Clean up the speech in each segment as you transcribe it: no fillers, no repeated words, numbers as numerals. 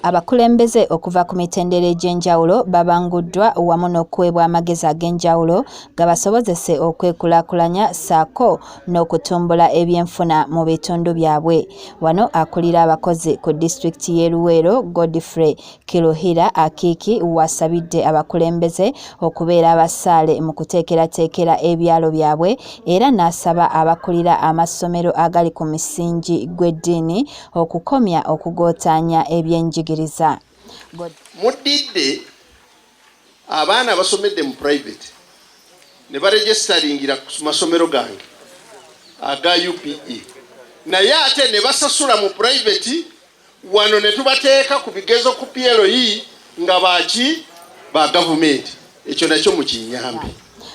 Abakulembeze okuva ku mitendera egy'enjawulo babanguddwa wamu n'okuweebwa amagezi ag'enjawulo gabasobozese okwekulaakulanya ssaako n'okutumbula ebyenfuna mu bitundu byabwe. Wano akulira abakozi ku disitulikiti y'e Luweero, Godfrey Kiruhira Akiiki wasabidde abakulembeze okubeera abasaale mu kuteekerateekera ebyalo byabwe era n'asaba abakulira amasomero agali ku misingi gw'eddiini okukomya okugootaanya ebyenjigiriza. Muddidde abaana basomedde mu private ne baregisitaringira ku masomero gange aga UPE naye ate ne basasula mu private wano ne tubateeka ku bigezo ku PLE nga baki ba gavumenti. Ekyo nakyo mukinyambe.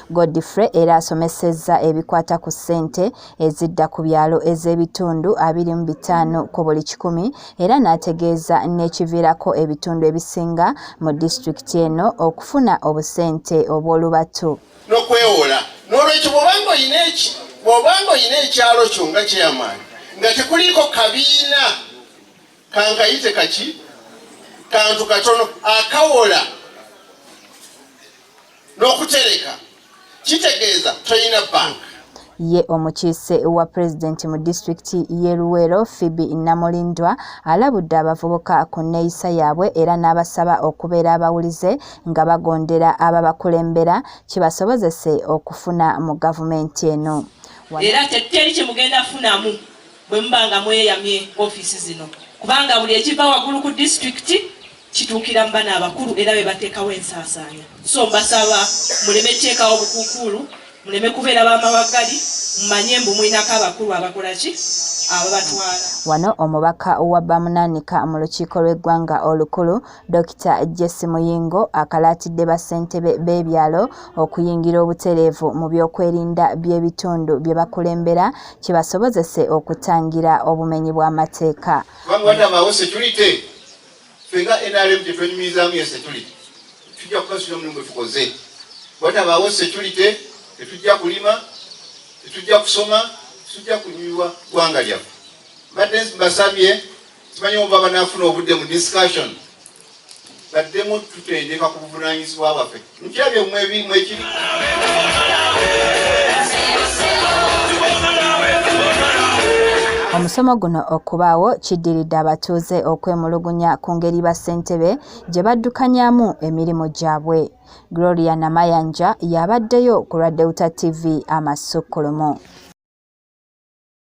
Godfrey era asomesezza ebikwata ku ssente ezidda ku byalo ez'ebitundu 25 ku buli 100 era n'ategeeza n'ekiviirako ebitundu ebisinga mu disitulikiti eno okufuna obusente obw'olubatu. N'okwewola n'olwekyo bw'obanga oyina ekyalo kyo nga kyeyamaanyi nga tekuliiko kabiina kankayite kaki kantu katono akawola n'okutereka kitegeeza toyina bank. Ye omukiise wa pulezidenti mu disitulikiti y'e Luweero Phoebe Namulindwa alabudde abavubuka ku nneeyisa yaabwe era n'abasaba okubeera abawulize nga bagondera ababakulembera kibasobozese okufuna mu gavumenti eno. Era teri kye mugenda funamu bwe mubanga mweyamye ofiisi zino kubanga buli ekiva waggulu ku disitulikiti kituukira mu bana abakulu era be bateekawo ensaasaanya. So mbasaba muleme teekawo bukuukulu, muleme kubeera bamawagali, mumanye mbu mulinako abakulu abakola ki ababatwala. Wano omubaka wa bamunaanika mu lukiiko lw'eggwanga olukulu Dr. Jesse Muyingo akalaatidde bassentebe b'ebyalo okuyingira obutereevu mu by'okwerinda by'ebitundu bye bakulembera kibasobozese okutangira obumenyi bw'amateeka. Fenga NRM tetunyumizaamu ya security. Tujja kukasula mulungu tukoze. Watabaawo security, tetujja kulima, tetujja kusoma, tetujja kunyuwa ggwanga lyaffe. Badde mbasabye, simanyi oba banaafuna obudde mu discussion. Baddemu tutendeka ku buvunaanyizibwa bwaffe. Nkirabye mmwe ekiri. Omusomo guno okubaawo kiddiridde abatuuze okwemulugunya ku ngeri bassentebe gye baddukanyaamu emirimu gyabwe. Gloria Namayanja yabaddeyo ku Lwa Delta TV amasukkulumu.